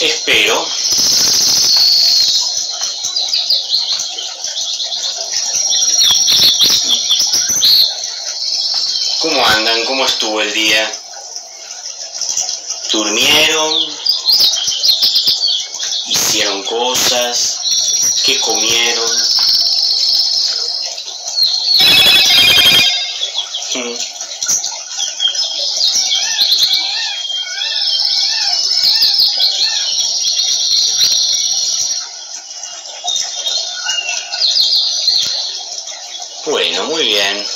Espero. ¿Cómo andan? ¿Cómo estuvo el día? ¿Durmieron? ¿Hicieron cosas? ¿Qué comieron? Bueno, muy bien.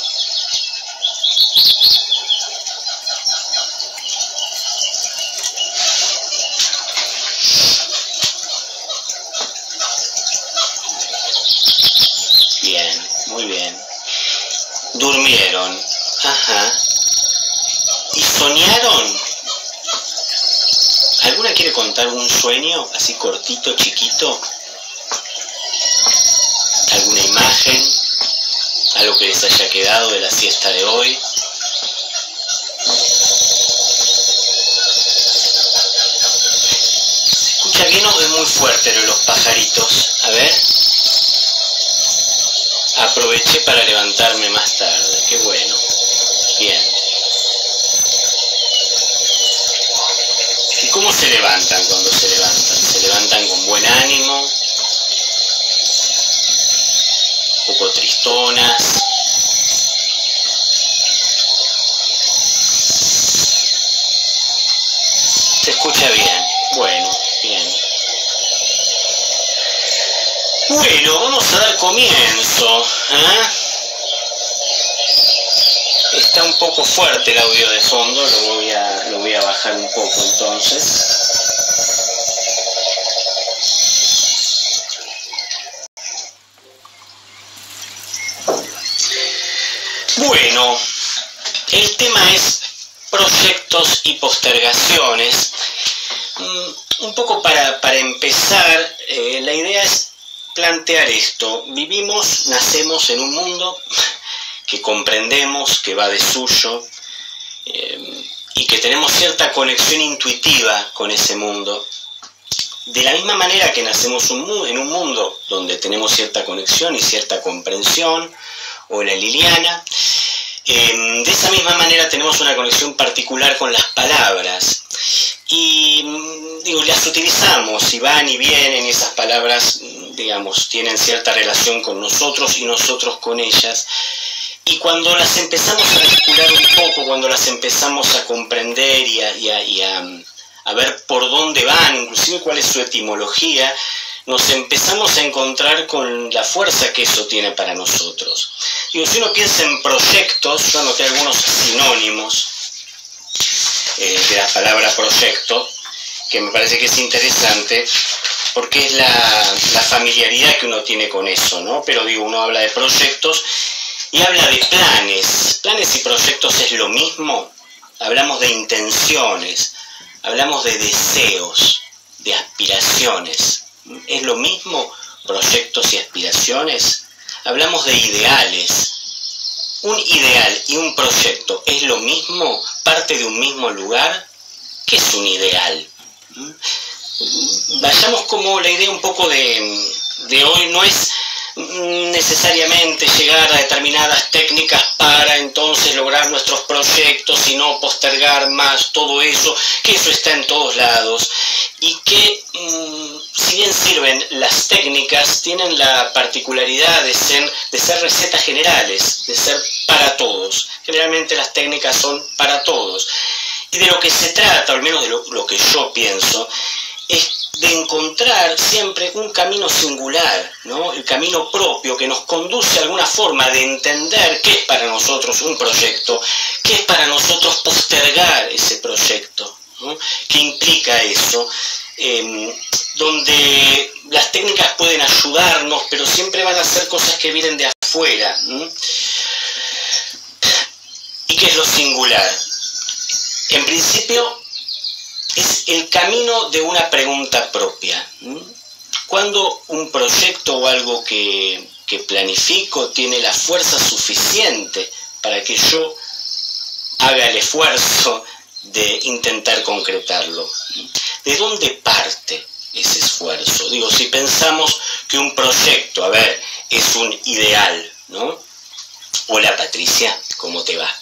Bien, muy bien. Durmieron. Ajá. ¿Y soñaron? ¿Alguna quiere contar un sueño así cortito, chiquito? ¿Alguna imagen? ¿Algo que les haya quedado de la siesta de hoy? ¿Se escucha bien o es muy fuerte lo de los pajaritos? A ver. Aproveché para levantarme más tarde. Qué bueno. Bien. ¿Y cómo se levantan cuando se levantan? ¿Se levantan con buen ánimo? Un poco tristonas. Se escucha bien. Bueno, bien. Bueno, vamos a dar comienzo. Está un poco fuerte el audio de fondo, lo voy a bajar un poco entonces. Bueno, el tema es proyectos y postergaciones. Un poco para empezar, la idea es plantear esto. Nacemos en un mundo que comprendemos, que va de suyo, y que tenemos cierta conexión intuitiva con ese mundo. De la misma manera que nacemos en un mundo donde tenemos cierta conexión y cierta comprensión, o en la Liliana, de esa misma manera tenemos una conexión particular con las palabras. Y las utilizamos y van y vienen, y esas palabras, tienen cierta relación con nosotros y nosotros con ellas. Y cuando las empezamos a articular un poco, cuando las empezamos a comprender y a ver por dónde van, inclusive cuál es su etimología, nos empezamos a encontrar con la fuerza que eso tiene para nosotros. Si uno piensa en proyectos, yo anoté algunos sinónimos de la palabra proyecto, que me parece que es interesante, porque es la familiaridad que uno tiene con eso, ¿no? Pero uno habla de proyectos y habla de planes. Planes y proyectos es lo mismo. Hablamos de intenciones, hablamos de deseos, de aspiraciones. ¿Es lo mismo proyectos y aspiraciones? Hablamos de ideales. ¿Un ideal y un proyecto es lo mismo? ¿Parte de un mismo lugar? ¿Qué es un ideal? Vayamos como la idea un poco de hoy no es necesariamente llegar a determinadas técnicas para entonces lograr nuestros proyectos y no postergar más todo eso, que eso está en todos lados, y que si bien sirven las técnicas, tienen la particularidad de ser recetas generales, de ser para todos. Generalmente las técnicas son para todos, y de lo que se trata, al menos de lo que yo pienso, es de encontrar siempre un camino singular, ¿no? El camino propio que nos conduce a alguna forma de entender qué es para nosotros un proyecto, qué es para nosotros postergar ese proyecto, ¿no? ¿Qué implica eso? Donde las técnicas pueden ayudarnos, pero siempre van a ser cosas que vienen de afuera, ¿no? ¿Y qué es lo singular? En principio, es el camino de una pregunta propia. Cuando un proyecto o algo que planifico tiene la fuerza suficiente para que yo haga el esfuerzo de intentar concretarlo. ¿de dónde parte ese esfuerzo? Digo, si pensamos que un proyecto, a ver, es un ideal, ¿no? Hola Patricia, ¿cómo te va?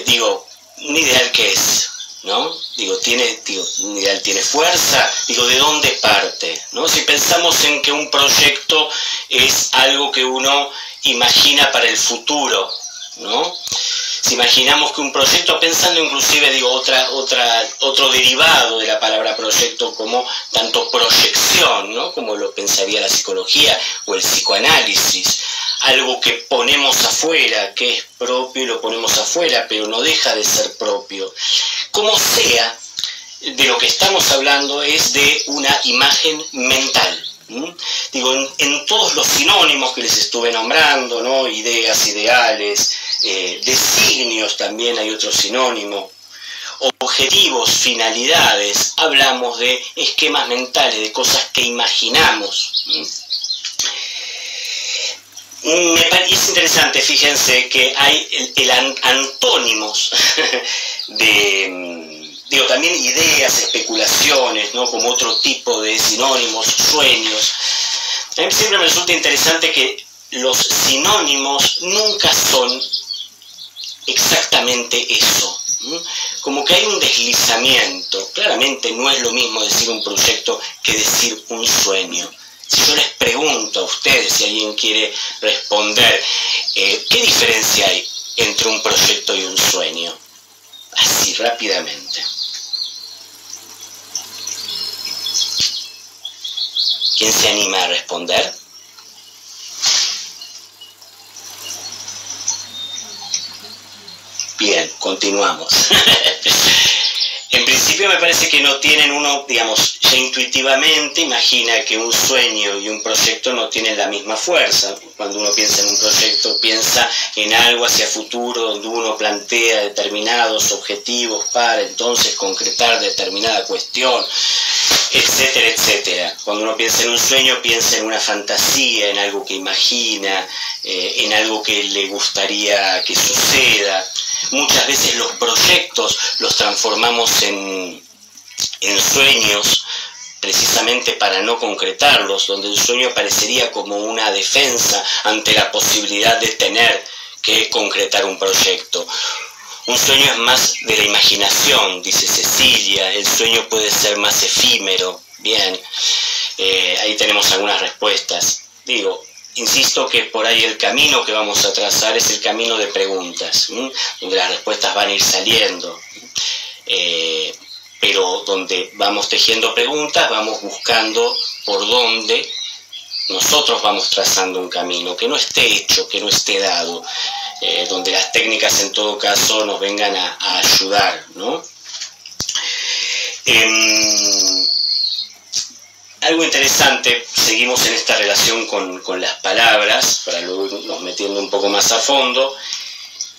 Digo, ¿un ideal qué es? ¿No? ¿Un ideal tiene fuerza? Digo, ¿de dónde parte? ¿No? Si pensamos en que un proyecto es algo que uno imagina para el futuro, ¿no? Si imaginamos que un proyecto, pensando inclusive, digo, otro derivado de la palabra proyecto como tanto proyección, ¿no? Como lo pensaría la psicología o el psicoanálisis, algo que ponemos afuera, que es propio y lo ponemos afuera, pero no deja de ser propio. Como sea, de lo que estamos hablando es de una imagen mental. Digo, en todos los sinónimos que les estuve nombrando, ¿no? Ideas, ideales, designios, también hay otro sinónimo, objetivos, finalidades, hablamos de esquemas mentales, de cosas que imaginamos. Es interesante, fíjense que hay antónimos de, digo, también ideas, especulaciones, ¿no? Como otro tipo de sinónimos, sueños. A mí siempre me resulta interesante que los sinónimos nunca son exactamente eso. Como que hay un deslizamiento. Claramente no es lo mismo decir un proyecto que decir un sueño. Si yo les pregunto a ustedes, si alguien quiere responder, ¿qué diferencia hay entre un proyecto y un sueño? Así, rápidamente. ¿Quién se anima a responder? Bien, continuamos. En principio me parece que no tienen uno, digamos, ya intuitivamente imagina que un sueño y un proyecto no tienen la misma fuerza. Cuando uno piensa en un proyecto, piensa en algo hacia futuro, donde uno plantea determinados objetivos para entonces concretar determinada cuestión, etcétera, etcétera. Cuando uno piensa en un sueño, piensa en una fantasía, en algo que imagina, en algo que le gustaría que suceda. Muchas veces los proyectos los transformamos en sueños precisamente para no concretarlos, donde el sueño parecería como una defensa ante la posibilidad de tener que concretar un proyecto. Un sueño es más de la imaginación, dice Cecilia, el sueño puede ser más efímero. Bien, ahí tenemos algunas respuestas. Digo, insisto que por ahí el camino que vamos a trazar es el camino de preguntas, donde las respuestas van a ir saliendo, pero donde vamos tejiendo preguntas, vamos buscando por dónde nosotros vamos trazando un camino, que no esté hecho, que no esté dado, donde las técnicas en todo caso nos vengan a ayudar, ¿no? Algo interesante, seguimos en esta relación con las palabras, para luego irnos metiendo un poco más a fondo.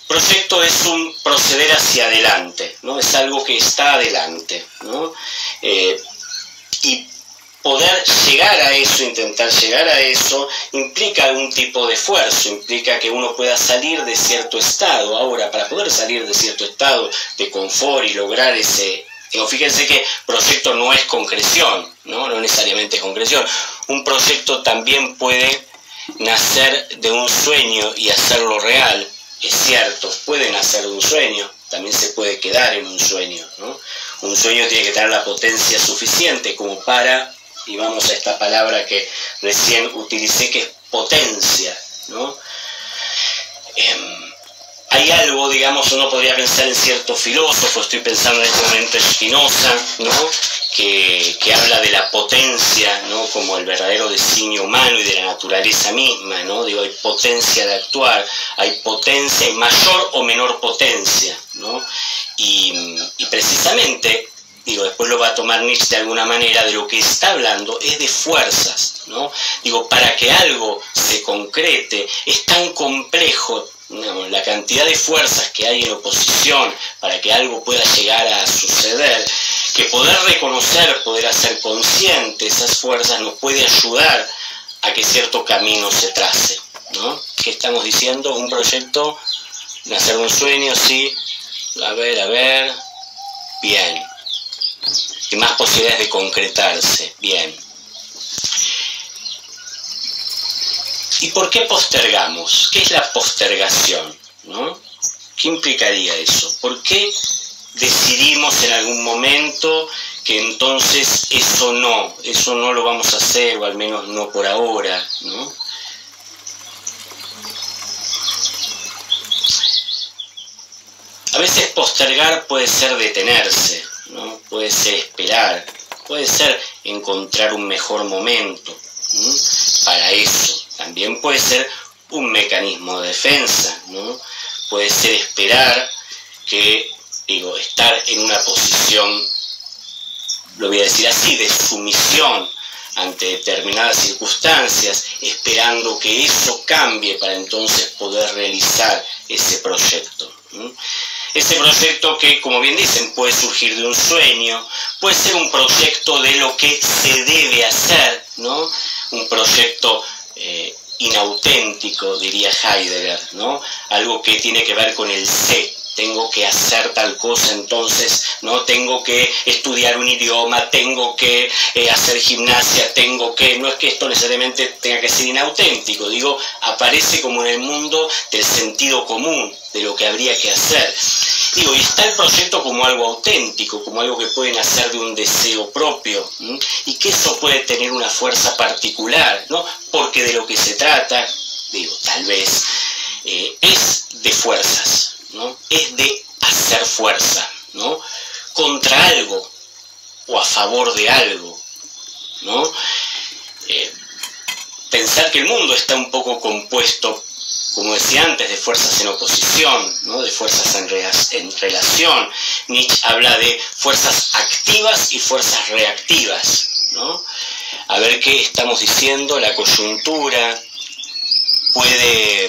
Proyecto es un proceder hacia adelante, ¿no? Es algo que está adelante, ¿no? Y poder llegar a eso, intentar llegar a eso, implica algún tipo de esfuerzo, implica que uno pueda salir de cierto estado. Ahora, para poder salir de cierto estado de confort y lograr ese... Fíjense que proyecto no es concreción, ¿no? No necesariamente es concreción. Un proyecto también puede nacer de un sueño y hacerlo real. Es cierto, puede nacer de un sueño, también se puede quedar en un sueño, ¿no? Un sueño tiene que tener la potencia suficiente como para, y vamos a esta palabra que recién utilicé, que es potencia, ¿no? Hay algo, digamos, uno podría pensar en cierto filósofo, estoy pensando en este momento en Spinoza, ¿no? Que habla de la potencia, ¿no? Como el verdadero designio humano y de la naturaleza misma, ¿no? Digo, hay potencia de actuar, hay potencia, hay mayor o menor potencia, ¿no? Y precisamente, digo, después lo va a tomar Nietzsche de alguna manera, de lo que está hablando es de fuerzas, ¿no? Digo, para que algo se concrete es tan complejo, digamos, la cantidad de fuerzas que hay en oposición para que algo pueda llegar a suceder, que poder reconocer, poder hacer consciente esas fuerzas nos puede ayudar a que cierto camino se trace, ¿no? ¿Qué estamos diciendo? Un proyecto, nacer un sueño, sí. A ver, bien. más posibilidades de concretarse. Bien. ¿Y por qué postergamos? ¿Qué es la postergación? ¿No? ¿Qué implicaría eso? ¿Por qué decidimos en algún momento que entonces eso no lo vamos a hacer, o al menos no por ahora, ¿no? A veces postergar puede ser detenerse, ¿no? Puede ser esperar, puede ser encontrar un mejor momento, ¿no? Para eso. También puede ser un mecanismo de defensa, ¿no? Puede ser esperar estar en una posición, lo voy a decir así, de sumisión ante determinadas circunstancias, esperando que eso cambie para entonces poder realizar ese proyecto, ¿no? Ese proyecto que, como bien dicen, puede surgir de un sueño, puede ser un proyecto de lo que se debe hacer, ¿no? Un proyecto inauténtico, diría Heidegger, ¿no? Algo que tiene que ver con el sé. Tengo que hacer tal cosa, entonces, ¿no? Tengo que estudiar un idioma, tengo que hacer gimnasia, no es que esto necesariamente tenga que ser inauténtico, digo, aparece como en el mundo del sentido común, de lo que habría que hacer. Digo, y está el proyecto como algo auténtico, como algo que pueden hacer de un deseo propio, ¿sí? Y que eso puede tener una fuerza particular, ¿no? Porque de lo que se trata, digo, tal vez, es de fuerzas, ¿no? Es de hacer fuerza, ¿no? Contra algo o a favor de algo, ¿no? Pensar que el mundo está un poco compuesto, como decía antes, de fuerzas en oposición, ¿no? De fuerzas en relación. Nietzsche habla de fuerzas activas y fuerzas reactivas, ¿no? A ver qué estamos diciendo, la coyuntura puede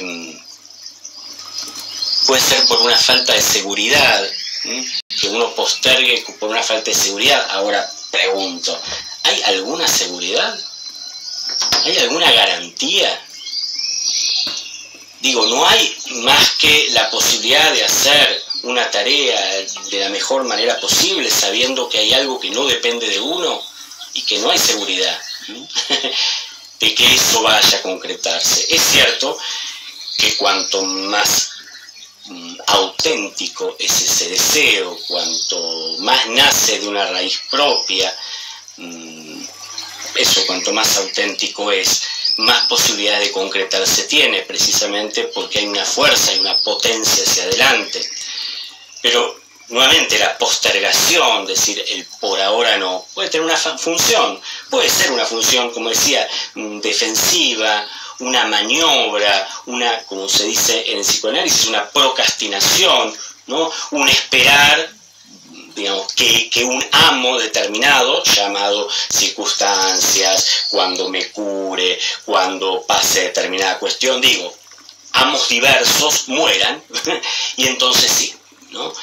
ser por una falta de seguridad, ¿sí? Que uno postergue por una falta de seguridad. Ahora pregunto, ¿hay alguna seguridad? ¿Hay alguna garantía? Digo, no hay más que la posibilidad de hacer una tarea de la mejor manera posible, sabiendo que hay algo que no depende de uno y que no hay seguridad, ¿sí? De que eso vaya a concretarse. Es cierto que cuanto más auténtico es ese deseo, cuanto más nace de una raíz propia, eso, cuanto más auténtico es, más posibilidades de concretarse tiene, precisamente porque hay una fuerza y una potencia hacia adelante. Pero nuevamente la postergación, decir el por ahora no, puede tener una función, puede ser una función, como decía, defensiva, una maniobra, como se dice en el psicoanálisis, una procrastinación, ¿no? Un esperar, digamos, que un amo determinado, llamado circunstancias, cuando me cure, cuando pase determinada cuestión, digo, amos diversos mueran, y entonces sí, ¿no?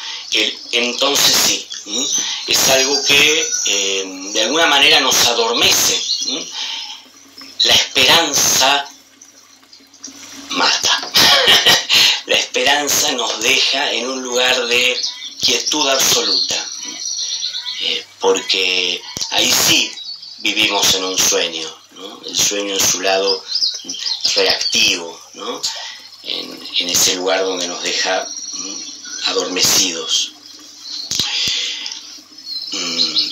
Entonces sí, ¿sí? Es algo que de alguna manera nos adormece, ¿sí? La esperanza mata. La esperanza nos deja en un lugar de quietud absoluta, porque ahí sí vivimos en un sueño, ¿no? El sueño en su lado reactivo, ¿no? En ese lugar donde nos deja adormecidos.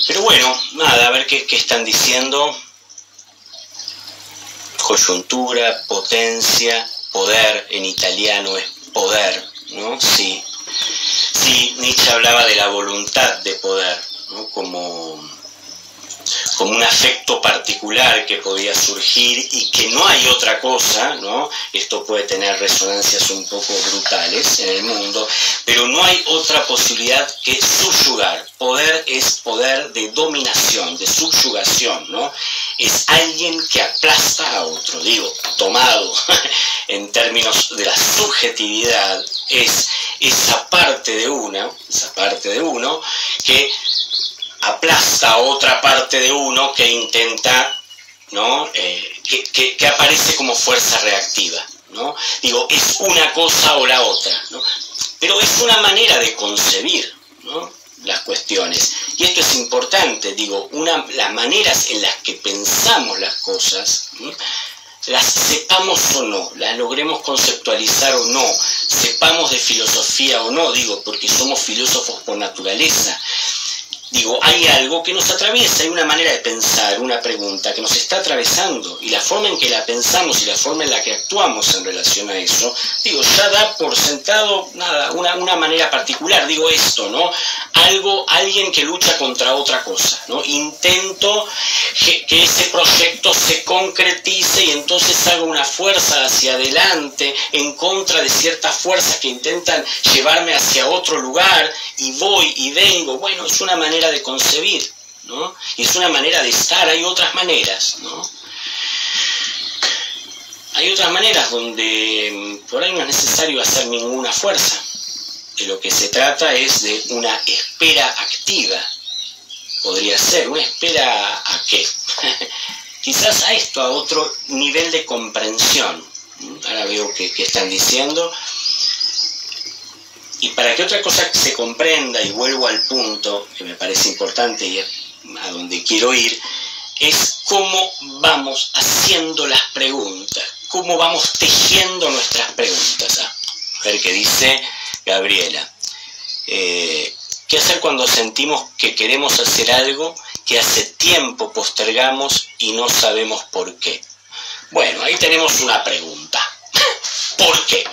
Pero bueno, nada, a ver qué están diciendo. Coyuntura, potencia, poder, en italiano es poder, ¿no? Sí. Sí, Nietzsche hablaba de la voluntad de poder, ¿no? Como un afecto particular que podía surgir y que no hay otra cosa, ¿no? Esto puede tener resonancias un poco brutales en el mundo, pero no hay otra posibilidad que subyugar. Poder es poder de dominación, de subyugación, ¿no? Es alguien que aplasta a otro, digo, tomado en términos de la subjetividad, es esa parte de uno que aplasta a otra parte de uno que intenta, ¿no? Que aparece como fuerza reactiva, ¿no? Digo, es una cosa o la otra, ¿no? Pero es una manera de concebir, ¿no? las cuestiones. Y esto es importante, digo, las maneras en las que pensamos las cosas, las sepamos o no, las logremos conceptualizar o no, sepamos de filosofía o no, digo, porque somos filósofos por naturaleza. Digo, hay algo que nos atraviesa, hay una manera de pensar, una pregunta que nos está atravesando, y la forma en que la pensamos y la forma en la que actuamos en relación a eso, digo, ya da por sentado nada, una manera particular, digo esto, ¿no? Alguien que lucha contra otra cosa, ¿no? Intento que ese proyecto se concretice y entonces hago una fuerza hacia adelante en contra de ciertas fuerzas que intentan llevarme hacia otro lugar, y voy y vengo. Bueno, es una manera de concebir, ¿no? Y es una manera de estar. Hay otras maneras, ¿no? Hay otras maneras donde por ahí no es necesario hacer ninguna fuerza. De lo que se trata es de una espera activa. Podría ser, ¿una espera a qué? Quizás a esto, a otro nivel de comprensión. Ahora veo que están diciendo. Y para que otra cosa se comprenda, y vuelvo al punto que me parece importante y es a donde quiero ir, es cómo vamos haciendo las preguntas, cómo vamos tejiendo nuestras preguntas. A ver qué dice Gabriela. ¿Qué hacer cuando sentimos que queremos hacer algo que hace tiempo postergamos y no sabemos por qué? Bueno, ahí tenemos una pregunta. ¿Por qué?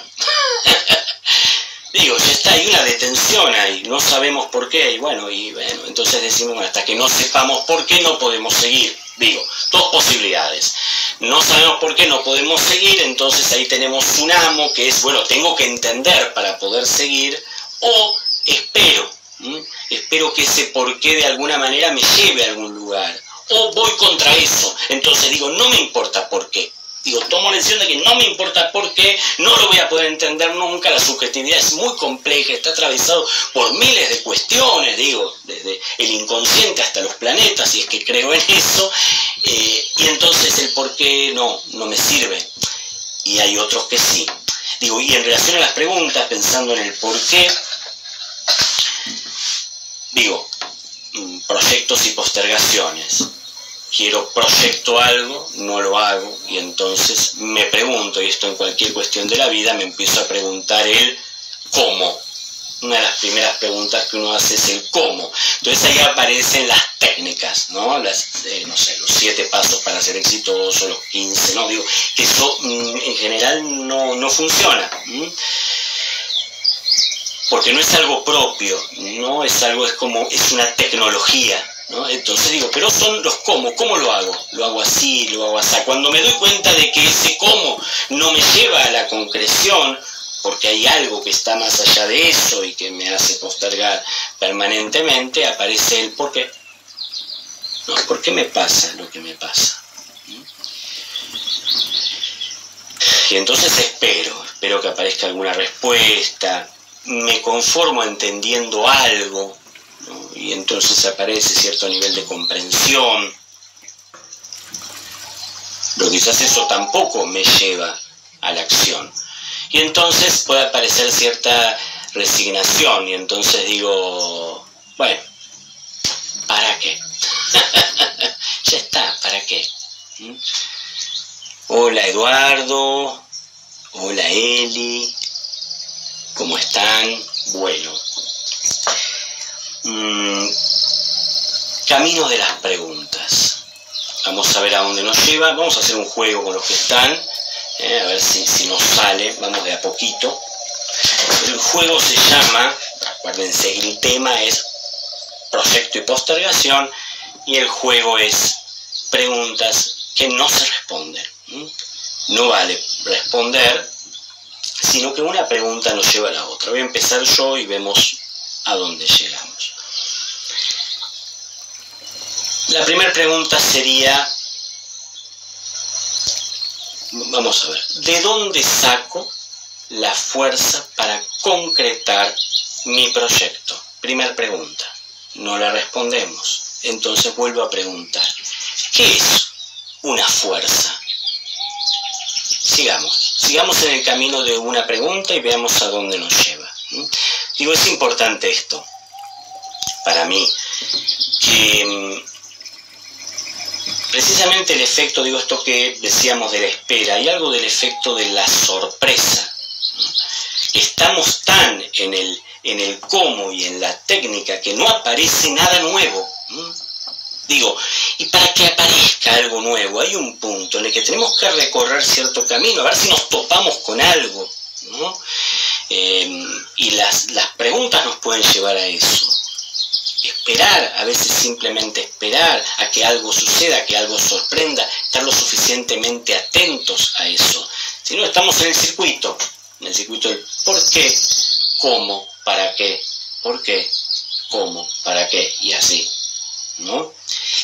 Digo, ya está, hay una detención ahí, no sabemos por qué, y bueno, entonces decimos, bueno, hasta que no sepamos por qué no podemos seguir. Digo, dos posibilidades. No sabemos por qué no podemos seguir, entonces ahí tenemos un amo que es, bueno, tengo que entender para poder seguir, o espero que ese por qué de alguna manera me lleve a algún lugar, o voy contra eso, entonces digo, no me importa por qué. Digo, tomo la decisión de que no me importa por qué, no lo voy a poder entender nunca, la subjetividad es muy compleja, está atravesado por miles de cuestiones, digo, desde el inconsciente hasta los planetas, si es que creo en eso, y entonces el por qué no me sirve, y hay otros que sí. Digo, y en relación a las preguntas, pensando en el por qué, digo, proyectos y postergaciones. Proyecto algo, no lo hago, y entonces me pregunto, y esto en cualquier cuestión de la vida, me empiezo a preguntar el cómo. Una de las primeras preguntas que uno hace es el cómo. Entonces ahí aparecen las técnicas, ¿no? No sé, los 7 pasos para ser exitoso, los 15, ¿no? Digo, que eso en general no funciona. Porque no es algo propio, no es algo, es una tecnología, ¿no? Entonces digo, pero son los cómo lo hago así, lo hago así. Cuando me doy cuenta de que ese cómo no me lleva a la concreción, porque hay algo que está más allá de eso y que me hace postergar permanentemente, aparece el por qué. ¿No? ¿Por qué me pasa lo que me pasa? Y entonces espero que aparezca alguna respuesta, me conformo entendiendo algo, ¿no? Y entonces aparece cierto nivel de comprensión, pero quizás eso tampoco me lleva a la acción. Y entonces puede aparecer cierta resignación, y entonces digo, bueno, ¿para qué? Ya está, ¿para qué? Hola Eduardo, hola Eli, ¿cómo están? Bueno, camino de las preguntas. Vamos a ver a dónde nos lleva. Vamos a hacer un juego con los que están, a ver si nos sale. Vamos de a poquito. El juego se llama, acuérdense, el tema es proyecto y postergación, y el juego es preguntas que no se responden. No vale responder, sino que una pregunta nos lleva a la otra. Voy a empezar yo y vemos a dónde llegamos. La primera pregunta sería, vamos a ver, ¿de dónde saco la fuerza para concretar mi proyecto? Primera pregunta, no la respondemos. Entonces vuelvo a preguntar, ¿qué es una fuerza? Sigamos en el camino de una pregunta y veamos a dónde nos lleva. Digo, es importante esto. para mí, que precisamente el efecto, digo esto que decíamos de la espera, hay algo del efecto de la sorpresa. Estamos tan en el cómo y en la técnica que no aparece nada nuevo. Digo, y para que aparezca algo nuevo hay un punto en el que tenemos que recorrer cierto camino, a ver si nos topamos con algo, ¿no? Y las preguntas nos pueden llevar a eso. Esperar, a veces simplemente esperar a que algo suceda, a que algo sorprenda, estar lo suficientemente atentos a eso. Si no, estamos en el circuito del por qué, cómo, para qué, por qué, cómo, para qué, y así, ¿no?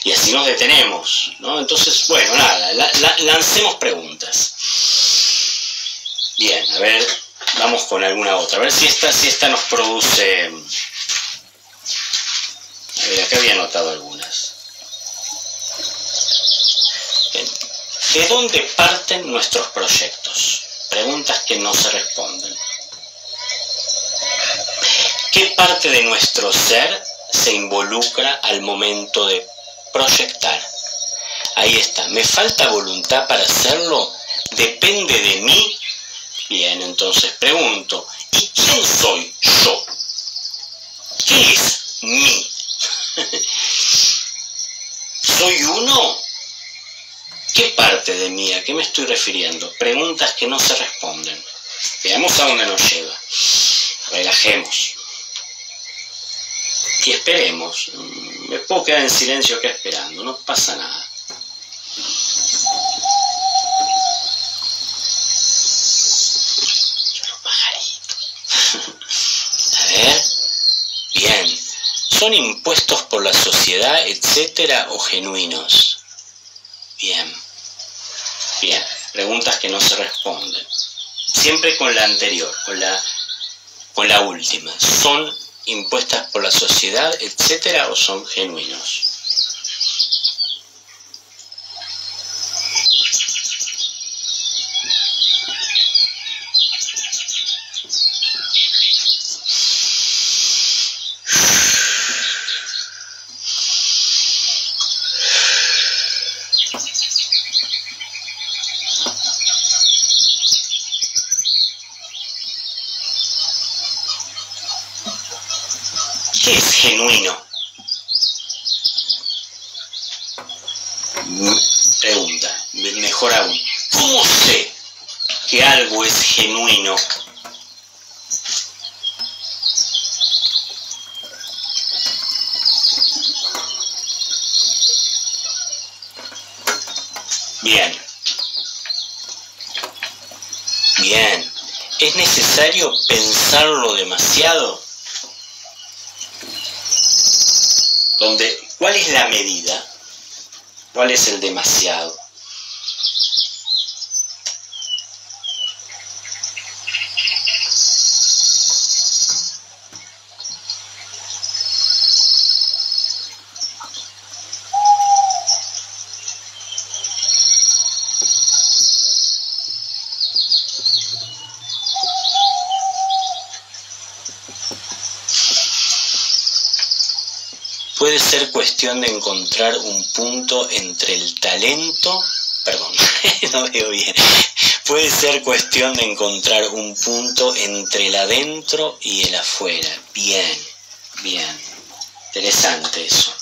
Y así nos detenemos, ¿no? Entonces, bueno, nada, lancemos preguntas. Bien, a ver, vamos con alguna otra, a ver si esta nos produce... A ver, acá había anotado algunas. Bien. ¿De dónde parten nuestros proyectos? Preguntas que no se responden. ¿Qué parte de nuestro ser se involucra al momento de proyectar? Ahí está. ¿Me falta voluntad para hacerlo? ¿Depende de mí? Bien, entonces pregunto, ¿y quién soy yo? ¿Qué es mí? ¿Soy uno? ¿Qué parte de mí? ¿A qué me estoy refiriendo? Preguntas que no se responden. Veamos a dónde nos lleva. Relajemos. Y esperemos. Me puedo quedar en silencio acá esperando. No pasa nada. Los pajaritos. A ver. Bien. ¿Son impuestos por la sociedad, etcétera, o genuinos? Bien. Bien. Preguntas que no se responden. Siempre con la anterior, con la última. ¿Son impuestas por la sociedad, etcétera, o son genuinos? ¿Qué es genuino? Pregunta, mejor aún. ¿Cómo sé que algo es genuino? Bien. Bien. ¿Es necesario pensarlo demasiado? ¿Cuál es la medida? ¿Cuál es el demasiado? Puede ser cuestión de encontrar un punto entre el talento, perdón, no veo bien. Puede ser cuestión de encontrar un punto entre el adentro y el afuera. Bien, bien. Interesante eso.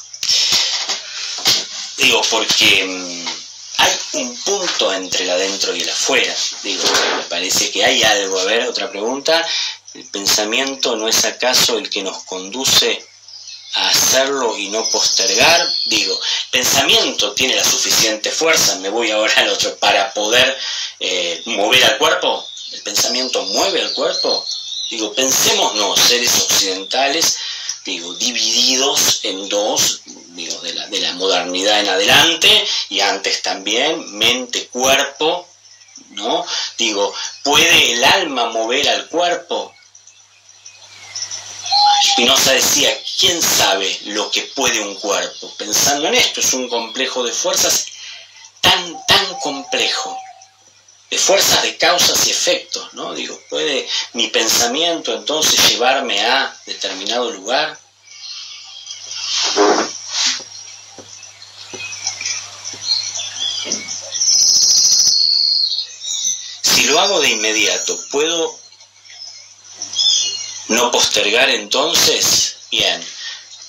Digo, porque hay un punto entre el adentro y el afuera. Digo, me parece que hay algo. A ver, otra pregunta. ¿El pensamiento no es acaso el que nos conduce a hacerlo y no postergar? Digo, pensamiento tiene la suficiente fuerza, me voy ahora al otro, para poder mover al cuerpo. ¿El pensamiento mueve al cuerpo? Digo, pensemos, no, seres occidentales, digo, divididos en dos, digo, de la modernidad en adelante, y antes también, mente, cuerpo, ¿no? Digo, ¿puede el alma mover al cuerpo? Spinoza decía, ¿quién sabe lo que puede un cuerpo? Pensando en esto, es un complejo de fuerzas tan complejo, de fuerzas de causas y efectos, ¿no? Digo, ¿puede mi pensamiento entonces llevarme a determinado lugar? Si lo hago de inmediato, ¿puedo no postergar entonces? Bien,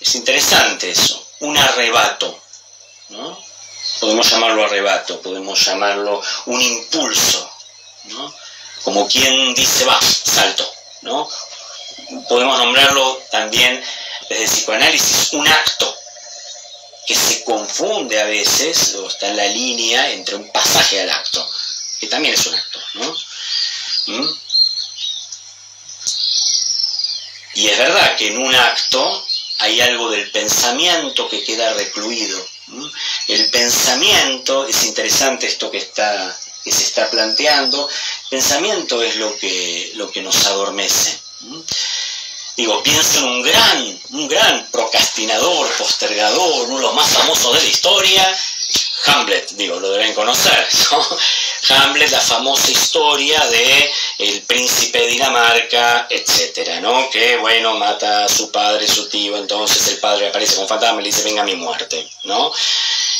es interesante eso, un arrebato, ¿no? Podemos llamarlo arrebato, podemos llamarlo un impulso, ¿no? Como quien dice, va, salto, ¿no? Podemos nombrarlo también desde psicoanálisis un acto, que se confunde a veces, o está en la línea entre un pasaje al acto, que también es un acto, ¿no? Y es verdad que en un acto hay algo del pensamiento que queda recluido. El pensamiento, es interesante esto que se está planteando, el pensamiento es lo que nos adormece. Digo, pienso en un gran procrastinador, postergador, uno de los más famosos de la historia, Hamlet, digo, lo deben conocer, ¿no? Hamlet, la famosa historia de el príncipe de Dinamarca, etcétera, ¿no? Que, bueno, mata a su padre, su tío, entonces el padre aparece con fantasma y le dice, venga mi muerte, ¿no?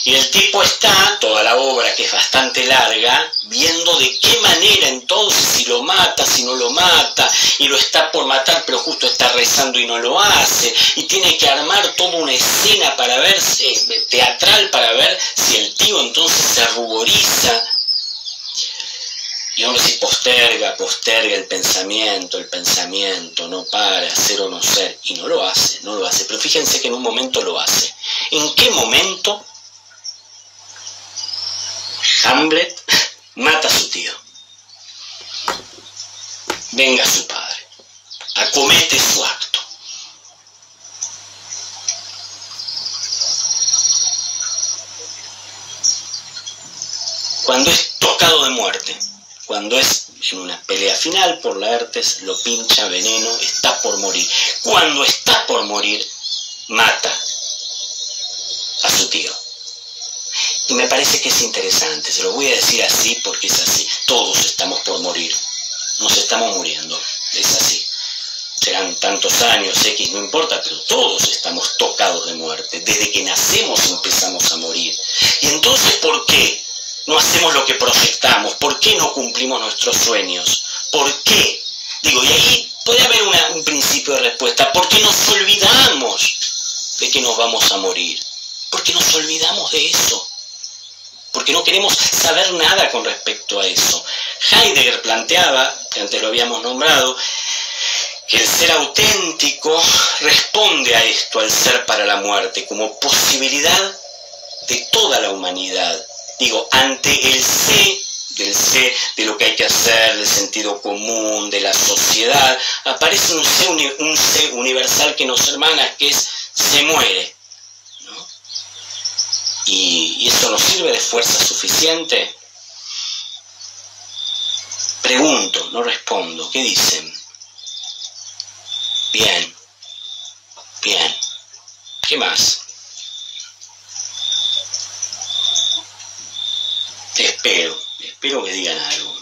Y el tipo está, toda la obra, que es bastante larga, viendo de qué manera entonces, si lo mata, si no lo mata, y lo está por matar, pero justo está rezando y no lo hace, y tiene que armar toda una escena para ver, teatral, para ver si el tío entonces se ruboriza. Y aún así posterga el pensamiento no para, ser o no ser, y no lo hace, pero fíjense que en un momento lo hace. ¿En qué momento? Hamlet mata a su tío. Venga su padre, acomete su acto. Cuando es tocado de muerte, cuando es en una pelea final por Laertes, lo pincha veneno, está por morir. Cuando está por morir, mata a su tío. Y me parece que es interesante, se lo voy a decir así porque es así. Todos estamos por morir, nos estamos muriendo, es así. Serán tantos años, X, no importa, pero todos estamos tocados de muerte. Desde que nacemos empezamos a morir. Y entonces, ¿por qué no hacemos lo que proyectamos? ¿Por qué no cumplimos nuestros sueños? ¿Por qué? Digo, y ahí puede haber un principio de respuesta. ¿Por qué nos olvidamos de que nos vamos a morir? ¿Por qué nos olvidamos de eso? Porque no queremos saber nada con respecto a eso. Heidegger planteaba, que antes lo habíamos nombrado, que el ser auténtico responde a esto, al ser para la muerte, como posibilidad de toda la humanidad. Digo, ante el sé, de lo que hay que hacer, del sentido común, de la sociedad, aparece un sé universal que nos hermana, que es se muere. ¿Y eso nos sirve de fuerza suficiente? Pregunto, no respondo. ¿Qué dicen? Bien. ¿Qué más? Espero que digan algo.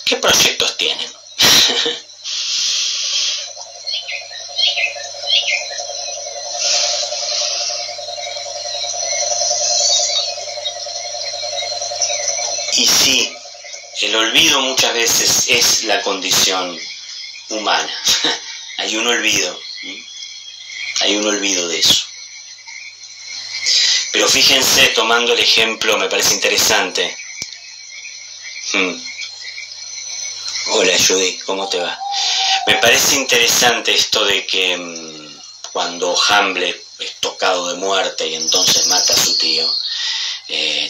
¿Qué proyectos tienen? Y sí, el olvido muchas veces es la condición humana. Hay un olvido de eso. Pero fíjense, tomando el ejemplo, me parece interesante. Hola Judy, ¿cómo te va? Me parece interesante esto de que cuando Hamlet es tocado de muerte y entonces mata a su tío,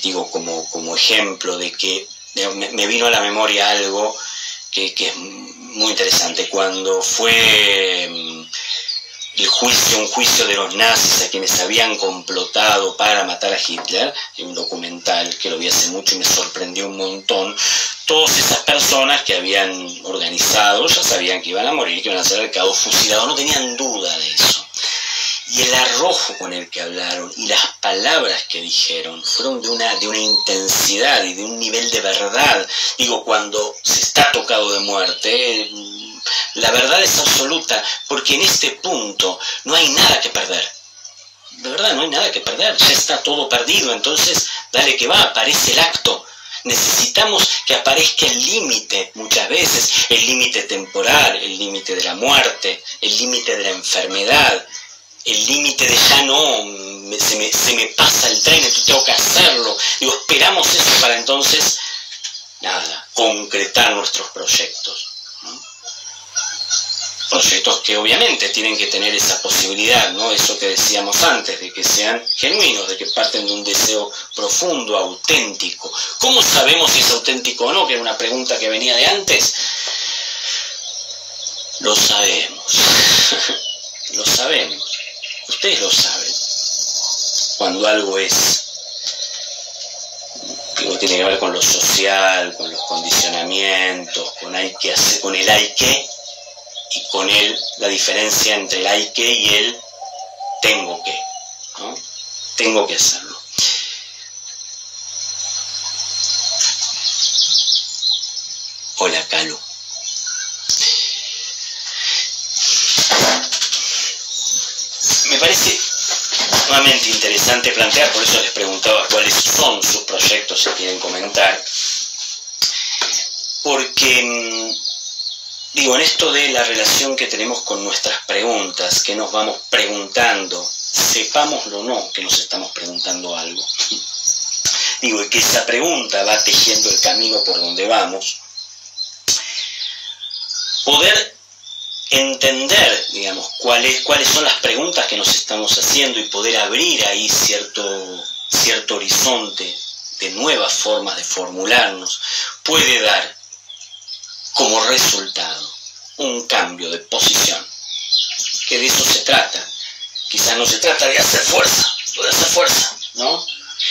digo como ejemplo de que me vino a la memoria algo que es muy interesante. Cuando fue un juicio de los nazis a quienes habían complotado para matar a Hitler, un documental que lo vi hace mucho y me sorprendió un montón. Todas esas personas que habían organizado ya sabían que iban a morir, que iban a ser ahorcados, fusilados, no tenían duda de eso. Y el arrojo con el que hablaron y las palabras que dijeron fueron de una intensidad y de un nivel de verdad. Digo, cuando se está tocado de muerte, la verdad es absoluta, porque en este punto no hay nada que perder. De verdad, no hay nada que perder, ya está todo perdido, entonces dale que va, aparece el acto. Necesitamos que aparezca el límite, muchas veces, el límite temporal, el límite de la muerte, el límite de la enfermedad, el límite de ya no, se me pasa el tren, entonces tengo que hacerlo. Digo, esperamos eso para entonces, nada, concretar nuestros proyectos, ¿no? Proyectos que obviamente tienen que tener esa posibilidad, ¿no? Eso que decíamos antes, de que sean genuinos, de que parten de un deseo profundo, auténtico. ¿Cómo sabemos si es auténtico o no? Que era una pregunta que venía de antes. Lo sabemos. Lo sabemos. Ustedes lo saben. Cuando algo es, digo, tiene que ver con lo social, con los condicionamientos, con el hay que, y con la diferencia entre el hay que y el tengo que, ¿no? Tengo que hacerlo. Hola, Calu. Me parece nuevamente interesante plantear, por eso les preguntaba cuáles son sus proyectos, si quieren comentar, porque digo, en esto de la relación que tenemos con nuestras preguntas, que nos vamos preguntando, sepámoslo o no, que nos estamos preguntando algo. Digo, y que esa pregunta va tejiendo el camino por donde vamos. Poder entender, digamos, cuáles son las preguntas que nos estamos haciendo y poder abrir ahí cierto horizonte de nuevas formas de formularnos, puede dar como resultado un cambio de posición, que de eso se trata. Quizás no se trata de hacer fuerza, ¿no?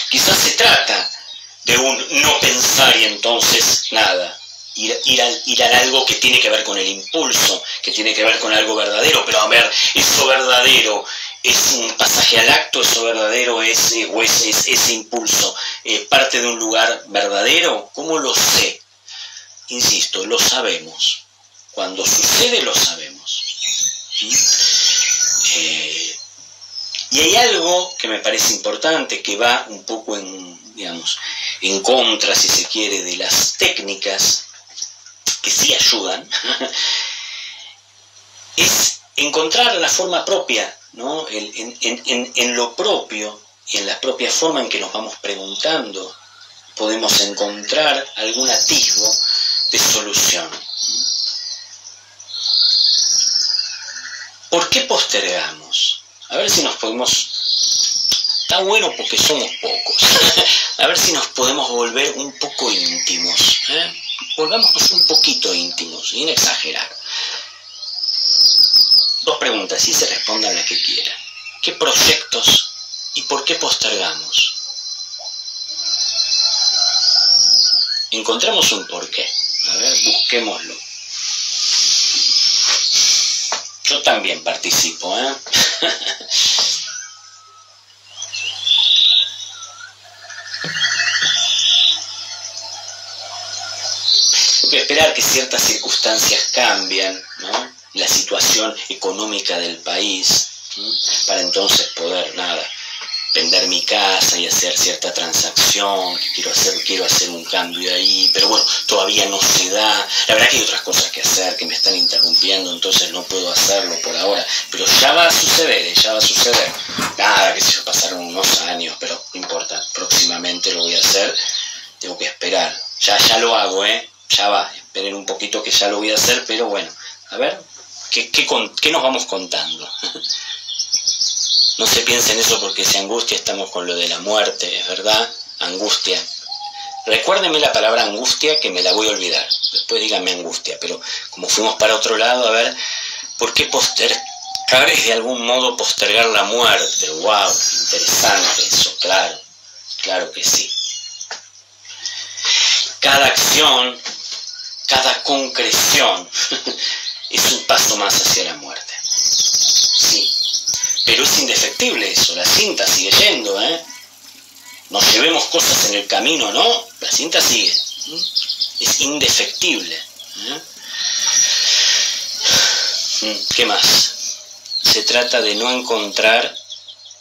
Quizás se trata de un no pensar y entonces nada, ir a algo que tiene que ver con el impulso, que tiene que ver con algo verdadero, pero a ver, eso verdadero es un pasaje al acto, eso verdadero es ese impulso, parte de un lugar verdadero. ¿Cómo lo sé? Insisto, lo sabemos. Cuando sucede, lo sabemos. Y hay algo que me parece importante, que va un poco en contra, si se quiere, de las técnicas que sí ayudan, es encontrar la forma propia, ¿no? En lo propio y en la propia forma en que nos vamos preguntando, podemos encontrar algún atisbo de solución. ¿Por qué postergamos? A ver si nos podemos... Está bueno porque somos pocos. A ver si nos podemos volver un poco íntimos. Volvámonos un poquito íntimos, sin exagerar. Dos preguntas y se respondan las que quieran. ¿Qué proyectos y por qué postergamos? Encontramos un porqué. A ver, busquémoslo. Yo también participo, ¿eh? Hay que esperar que ciertas circunstancias cambien, ¿no? La situación económica del país, ¿no? Para entonces poder, vender mi casa y hacer cierta transacción, quiero hacer un cambio ahí, pero bueno, todavía no se da. La verdad que hay otras cosas que hacer que me están interrumpiendo, entonces no puedo hacerlo por ahora, pero ya va a suceder, Nada, que se pasaron unos años, pero no importa, próximamente lo voy a hacer, tengo que esperar. Ya lo hago, ya va, esperen un poquito que ya lo voy a hacer, pero bueno, a ver, ¿qué nos vamos contando? No se piense en eso porque se angustia, estamos con lo de la muerte, es verdad, angustia. Recuérdenme la palabra angustia, que me la voy a olvidar. Después díganme angustia, pero como fuimos para otro lado, a ver, ¿por qué Es de algún modo postergar la muerte. ¡Wow! Interesante eso, claro. Claro que sí. Cada acción, cada concreción es un paso más hacia la muerte. Sí. Pero es indefectible eso, la cinta sigue yendo, ¿eh? Nos llevemos cosas en el camino, ¿no? La cinta sigue. Es indefectible. ¿Qué más? Se trata de no encontrar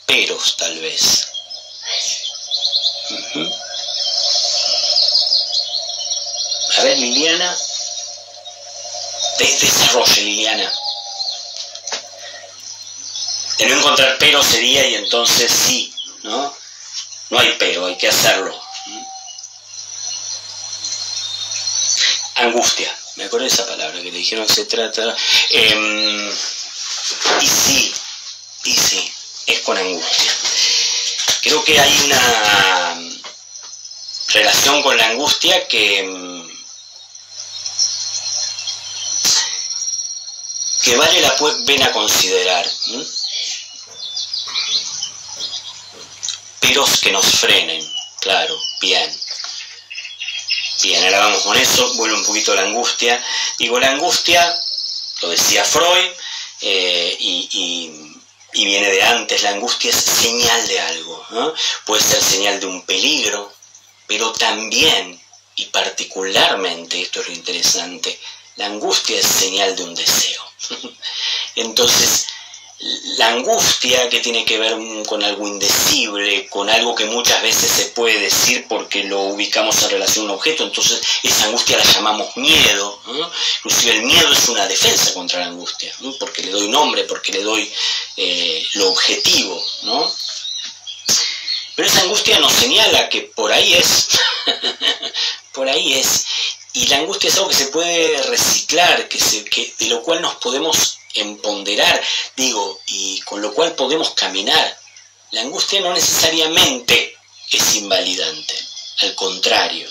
peros, tal vez. A ver, Liliana. Desarrolle, Liliana. De no encontrar peros sería, y entonces sí, ¿no? No hay pero, hay que hacerlo. Angustia. Me acuerdo de esa palabra que le dijeron, se trata... y sí, es con angustia. Creo que hay una relación con la angustia que vale la pena considerar. Peros que nos frenen, claro, bien. Bien, ahora vamos con eso, vuelvo un poquito a la angustia. Digo, la angustia, lo decía Freud, y viene de antes, la angustia es señal de algo, ¿no? Puede ser señal de un peligro, pero también, y particularmente, esto es lo interesante, la angustia es señal de un deseo. Entonces, la angustia, que tiene que ver con algo indecible, con algo que muchas veces se puede decir porque lo ubicamos en relación a un objeto, entonces esa angustia la llamamos miedo, ¿no? Inclusive el miedo es una defensa contra la angustia, ¿no? Porque le doy nombre, porque le doy lo objetivo, ¿no? Pero esa angustia nos señala que por ahí es, por ahí es, y la angustia es algo que se puede reciclar, de lo cual nos podemos empoderar, digo, y con lo cual podemos caminar. La angustia no necesariamente es invalidante, al contrario.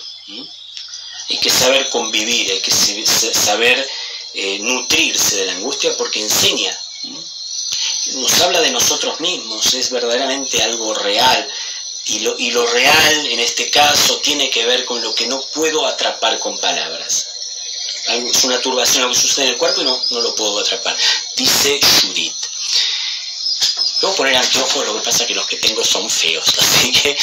Hay que saber convivir, hay que saber nutrirse de la angustia porque enseña. Nos habla de nosotros mismos, es verdaderamente algo real. Y lo real, en este caso, tiene que ver con lo que no puedo atrapar con palabras. Es una turbación, algo que sucede en el cuerpo y no lo puedo atrapar. Dice Judith. Debo poner anteojos, lo que pasa es que los que tengo son feos. Así que,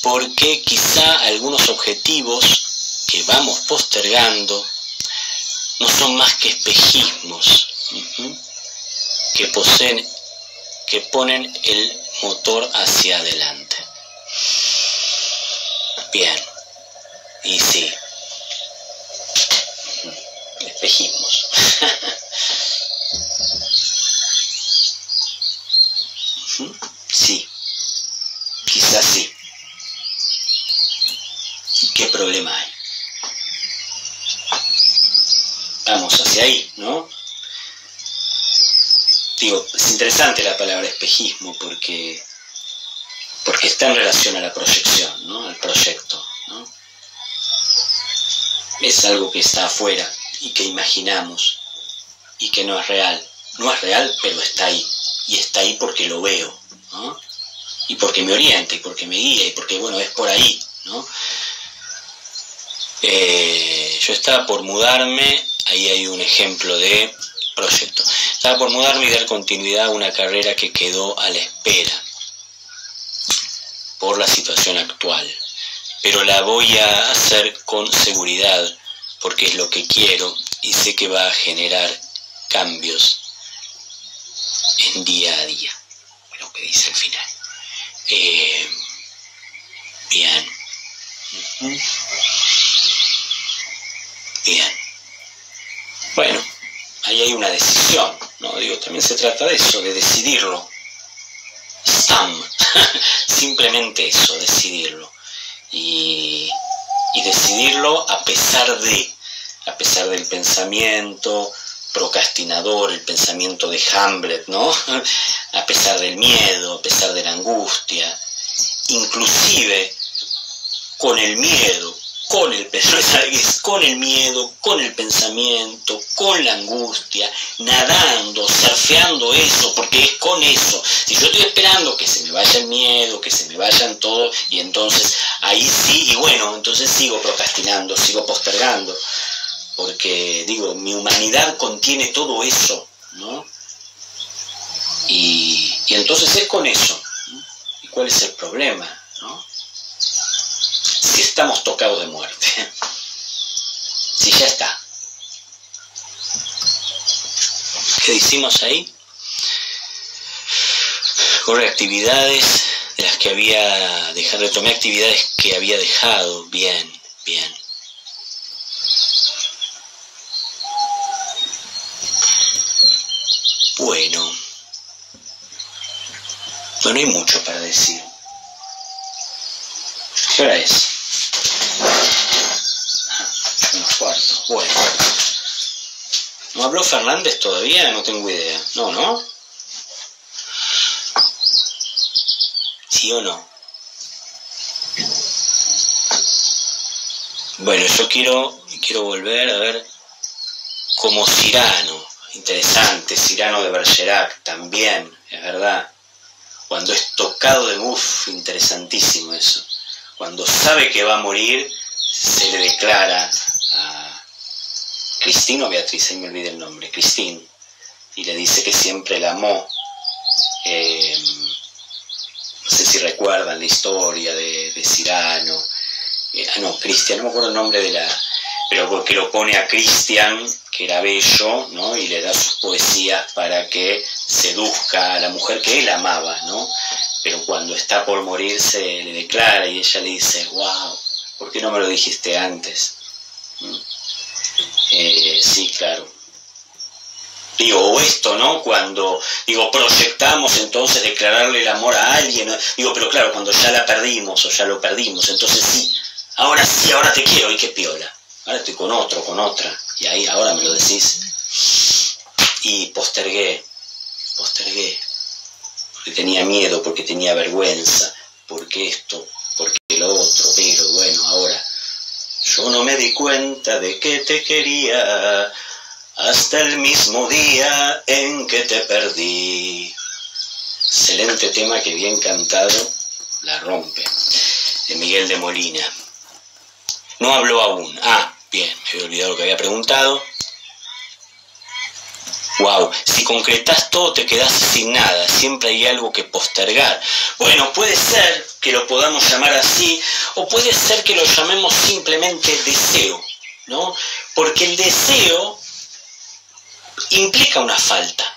porque quizá algunos objetivos que vamos postergando no son más que espejismos que ponen el motor hacia adelante. Bien, y sí, espejismos. Sí, quizás sí. ¿Qué problema hay? Vamos hacia ahí, ¿no? Digo, es interesante la palabra espejismo porque está en relación a la proyección, ¿no? Al proyecto, ¿no? Es algo que está afuera y que imaginamos y que no es real. No es real, pero está ahí. Y está ahí porque lo veo, ¿no? Y porque me orienta, y porque me guía, y porque, bueno, es por ahí, ¿no? Yo estaba por mudarme, ahí hay un ejemplo de proyecto. Estaba por mudarme y dar continuidad a una carrera que quedó a la espera por la situación actual. Pero la voy a hacer con seguridad porque es lo que quiero y sé que va a generar cambios en día a día. Lo que dice al final. Bien. Bien. Bueno, ahí hay una decisión, ¿no? Digo, también se trata de eso, de decidirlo. Simplemente eso, decidirlo. Y decidirlo a pesar del pensamiento procrastinador, el pensamiento de Hamlet, ¿no? A pesar del miedo, a pesar de la angustia, inclusive con el miedo, con el miedo, con el pensamiento, con la angustia, nadando, surfeando eso, porque es con eso. Si yo estoy esperando que se me vaya el miedo, que se me vayan todo, y entonces ahí sí, y bueno, entonces sigo procrastinando, sigo postergando, porque digo, mi humanidad contiene todo eso, ¿no? Y entonces es con eso, ¿no? ¿Y cuál es el problema, no? Si estamos tocados de muerte, si ya está. ¿Qué hicimos ahí? Corre actividades de las que había dejado, retomé actividades que había dejado, bien. Bueno, no hay mucho para decir. ¿Qué hora es? 1:15. Bueno. ¿No habló Fernández todavía? No tengo idea. ¿No? ¿Sí o no? Bueno, yo quiero volver a ver como Cyrano. Interesante, Cyrano de Bergerac también, es verdad. Cuando es tocado de interesantísimo eso. Cuando sabe que va a morir, se le declara a Cristina o Beatriz, ahí me olvidé el nombre, Cristina, y le dice que siempre la amó. No sé si recuerdan la historia de Cyrano. Cristian, no me acuerdo el nombre pero porque lo pone a Cristian, que era bello, ¿no? Y le da sus poesías para que seduzca a la mujer que él amaba, ¿no? Pero cuando está por morir se le declara y ella le dice, wow, ¿por qué no me lo dijiste antes? Sí, claro. O esto, ¿no? Cuando, proyectamos entonces declararle el amor a alguien, ¿no? Pero claro, cuando ya la perdimos o ya lo perdimos, entonces sí, ahora te quiero, y qué piola. Ahora estoy con otro, con otra, y ahí ahora me lo decís. Y postergué, porque tenía miedo, porque tenía vergüenza, porque esto, porque lo otro, pero bueno, ahora yo no me di cuenta de que te quería hasta el mismo día en que te perdí. Excelente tema que bien cantado la rompe, de Miguel de Molina. No habló aún. Bien, me había olvidado lo que había preguntado. Wow, si concretas todo te quedás sin nada, siempre hay algo que postergar. Bueno, puede ser que lo podamos llamar así, o puede ser que lo llamemos simplemente deseo, ¿no? Porque el deseo implica una falta.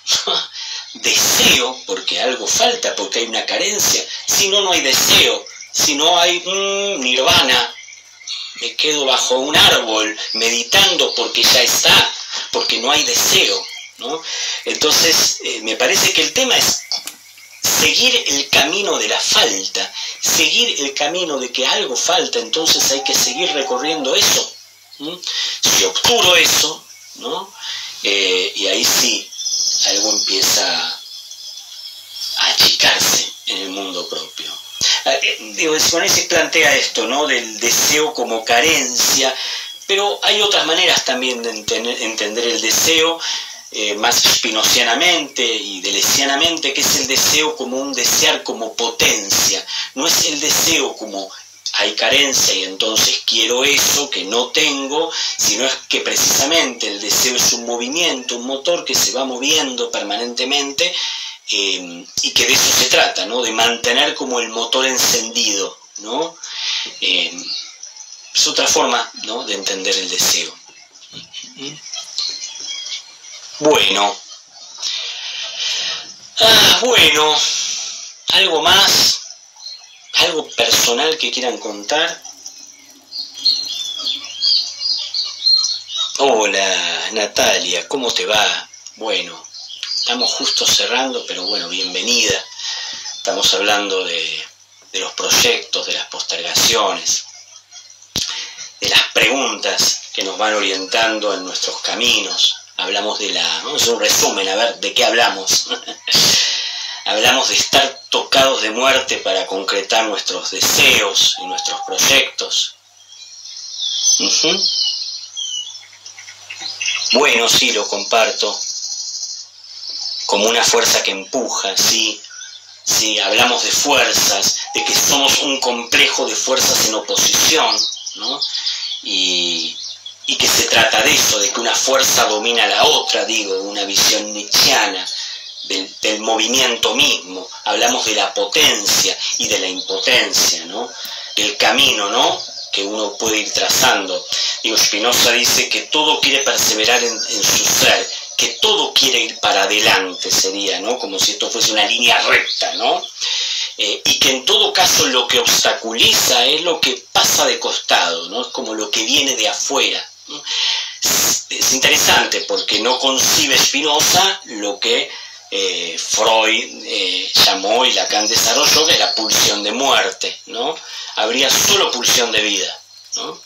Deseo porque algo falta, porque hay una carencia. Si no, no hay deseo. Si no hay nirvana. Me quedo bajo un árbol meditando porque ya está, porque no hay deseo, ¿no? Entonces, me parece que el tema es seguir el camino de la falta, seguir el camino de que algo falta, entonces hay que seguir recorriendo eso. Si obturo eso, ¿no? Y ahí sí, algo empieza a achicarse en el mundo propio. Simonetti plantea esto, ¿no? Del deseo como carencia, pero hay otras maneras también de entender el deseo, más spinocianamente y deleuzianamente, que es el deseo como un desear como potencia. No es el deseo como hay carencia y entonces quiero eso que no tengo, sino es que precisamente el deseo es un movimiento, un motor que se va moviendo permanentemente. Y que de eso se trata, ¿no? De mantener como el motor encendido, ¿no? Es otra forma, ¿no? De entender el deseo. Bueno, algo más, algo personal que quieran contar. Hola, Natalia, ¿cómo te va? Bueno. Estamos justo cerrando, pero bueno, bienvenida. Estamos hablando de los proyectos, de las postergaciones, de las preguntas que nos van orientando en nuestros caminos. Hablamos vamos a hacer un resumen, a ver, ¿de qué hablamos? Hablamos de estar tocados de muerte para concretar nuestros deseos y nuestros proyectos. Uh-huh. Bueno, sí, lo comparto. Como una fuerza que empuja, sí. Sí, hablamos de fuerzas, de que somos un complejo de fuerzas en oposición, ¿no? Y que se trata de eso, de que una fuerza domina a la otra, digo, una visión nietzscheana del movimiento mismo. Hablamos de la potencia y de la impotencia, ¿no? Del camino, ¿no?, que uno puede ir trazando. Digo, Spinoza dice que todo quiere perseverar en su ser, que todo quiere ir para adelante, sería, ¿no?, como si esto fuese una línea recta, ¿no? Y que en todo caso lo que obstaculiza es lo que pasa de costado, ¿no? Es como lo que viene de afuera, ¿no? Es interesante porque no concibe Spinoza lo que Freud llamó y Lacan desarrolló, que es la pulsión de muerte, ¿no? Habría solo pulsión de vida, ¿no?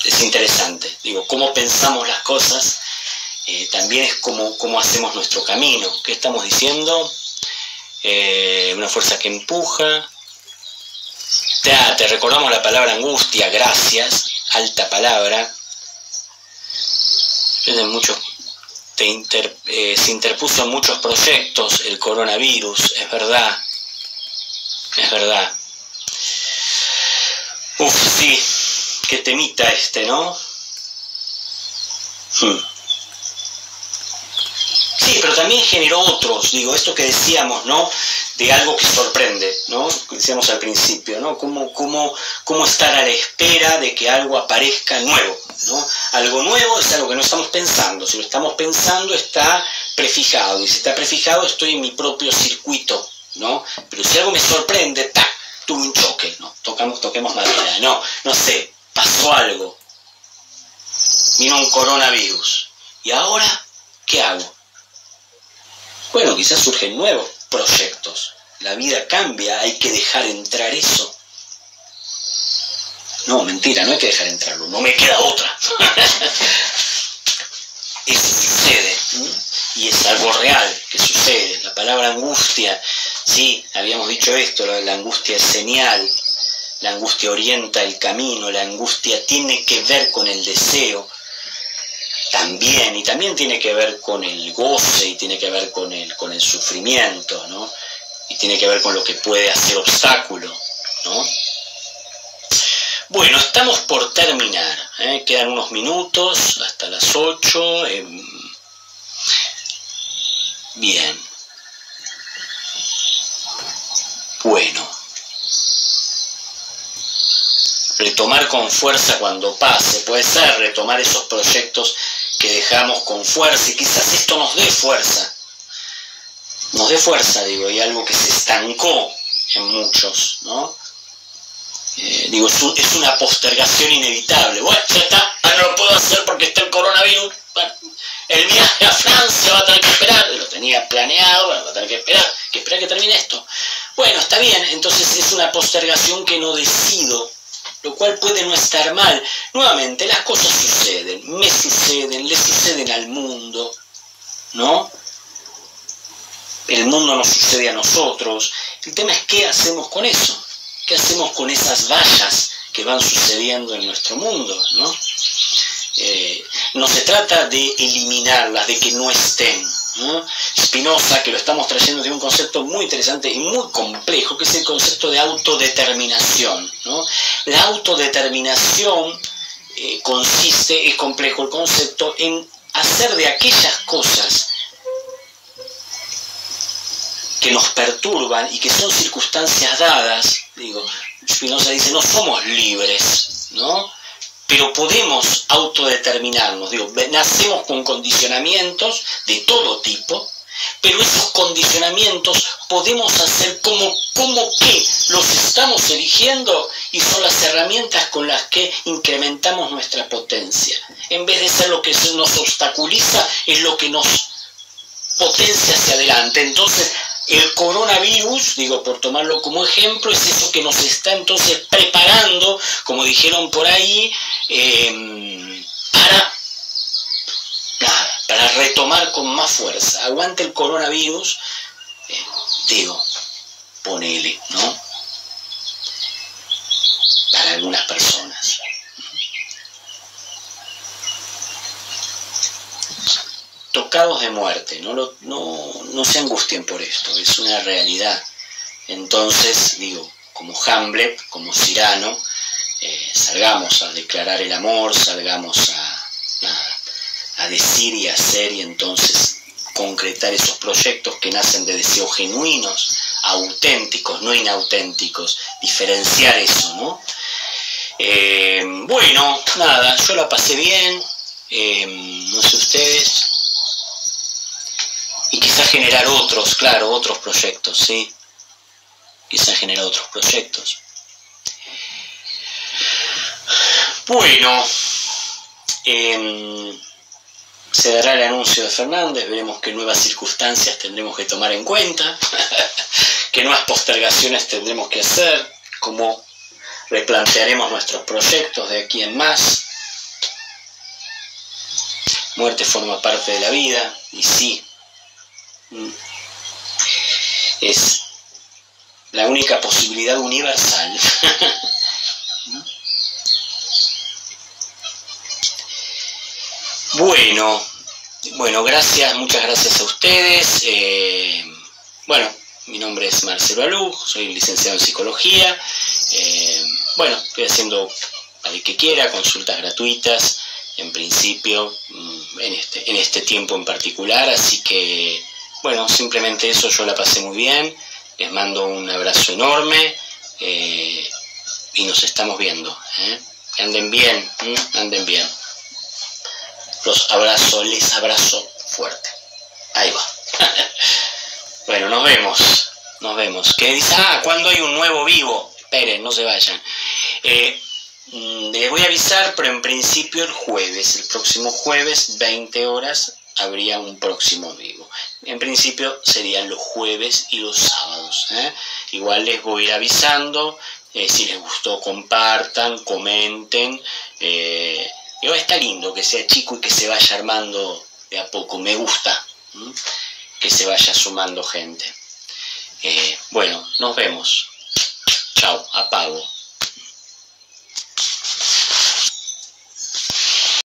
Es interesante, digo, cómo pensamos las cosas también es cómo hacemos nuestro camino. ¿Qué estamos diciendo? Una fuerza que empuja. Te recordamos la palabra angustia, gracias, alta palabra. Se interpuso en muchos proyectos el coronavirus, es verdad. Es verdad. Sí, qué temita ¿no? Sí, pero también generó otros, digo, esto que decíamos, ¿no?, de algo que sorprende, ¿no?, que decíamos al principio, ¿no?, cómo estar a la espera de que algo aparezca nuevo, ¿no? Algo nuevo es algo que no estamos pensando, si lo estamos pensando está prefijado, y si está prefijado estoy en mi propio circuito, ¿no? Pero si algo me sorprende, ¡tac!, tuve un choque, ¿no? Toquemos madera, no sé, pasó algo, vino un coronavirus, ¿y ahora qué hago? Bueno, quizás surgen nuevos proyectos. La vida cambia, hay que dejar entrar eso. No, mentira, no hay que dejar entrarlo, no me queda otra. Eso sucede, ¿sí? Y es algo real que sucede. La palabra angustia, sí, habíamos dicho esto, la angustia es señal, la angustia orienta el camino, la angustia tiene que ver con el deseo. También, y también tiene que ver con el goce, y tiene que ver con el sufrimiento, ¿no? Y tiene que ver con lo que puede hacer obstáculo, ¿no? Bueno, estamos por terminar, quedan unos minutos hasta las 8. Bien. Bueno. Retomar con fuerza cuando pase, puede ser retomar esos proyectos que dejamos con fuerza, y quizás esto nos dé fuerza, digo, y algo que se estancó en muchos, ¿no? Digo, es una postergación inevitable. Bueno, ya está, no lo puedo hacer porque está el coronavirus. Bueno, el viaje a Francia va a tener que esperar, lo tenía planeado, bueno, va a tener que esperar que termine esto. Bueno, está bien, entonces es una postergación que no decido, lo cual puede no estar mal. Nuevamente, las cosas suceden, me suceden, le suceden al mundo, ¿no? El mundo nos sucede a nosotros. El tema es qué hacemos con eso, qué hacemos con esas vallas que van sucediendo en nuestro mundo, ¿no? No se trata de eliminarlas, de que no estén, ¿no? Spinoza, que lo estamos trayendo, de un concepto muy interesante y muy complejo, que es el concepto de autodeterminación, ¿no? La autodeterminación consiste, es complejo el concepto, en hacer de aquellas cosas que nos perturban y que son circunstancias dadas, digo, Spinoza dice, no somos libres, ¿no? Pero podemos autodeterminarnos, digo, nacemos con condicionamientos de todo tipo, pero esos condicionamientos podemos hacer como que los estamos eligiendo y son las herramientas con las que incrementamos nuestra potencia. En vez de ser lo que nos obstaculiza, es lo que nos potencia hacia adelante. Entonces, el coronavirus, digo, por tomarlo como ejemplo, es eso que nos está entonces preparando, como dijeron por ahí, para retomar con más fuerza. Aguante el coronavirus, digo, ponele, ¿no? Para algunas personas. tocados de muerte, no se angustien por esto, es una realidad. Entonces, digo, como Hamlet, como Cyrano, salgamos a declarar el amor, salgamos a decir y hacer, y entonces concretar esos proyectos que nacen de deseos genuinos, auténticos, no inauténticos, diferenciar eso, ¿no? Bueno, nada, yo la pasé bien, no sé ustedes, y quizás generar otros, claro, otros proyectos, ¿sí? Quizás generar otros proyectos. Bueno, se dará el anuncio de Fernández, veremos qué nuevas circunstancias tendremos que tomar en cuenta, qué nuevas postergaciones tendremos que hacer, cómo replantearemos nuestros proyectos de aquí en más. Muerte forma parte de la vida, y sí, es la única posibilidad universal. Bueno, gracias, muchas gracias a ustedes. Bueno, mi nombre es Marcelo Alú, soy licenciado en psicología. Bueno, estoy haciendo, para el que quiera, consultas gratuitas, en principio, en este tiempo en particular. Así que, bueno, simplemente eso, yo la pasé muy bien. Les mando un abrazo enorme y nos estamos viendo. Que anden bien, anden bien. Les abrazo fuerte. Ahí va. Bueno, nos vemos. ¿Qué dice? ¿Cuándo hay un nuevo vivo? Esperen, no se vayan. Les voy a avisar, pero en principio el próximo jueves, 20 horas, habría un próximo vivo. En principio serían los jueves y los sábados. Igual les voy a ir avisando. Si les gustó, compartan, comenten. Está lindo que sea chico y que se vaya armando de a poco. Me gusta que se vaya sumando gente. Bueno, nos vemos. Chao, apago.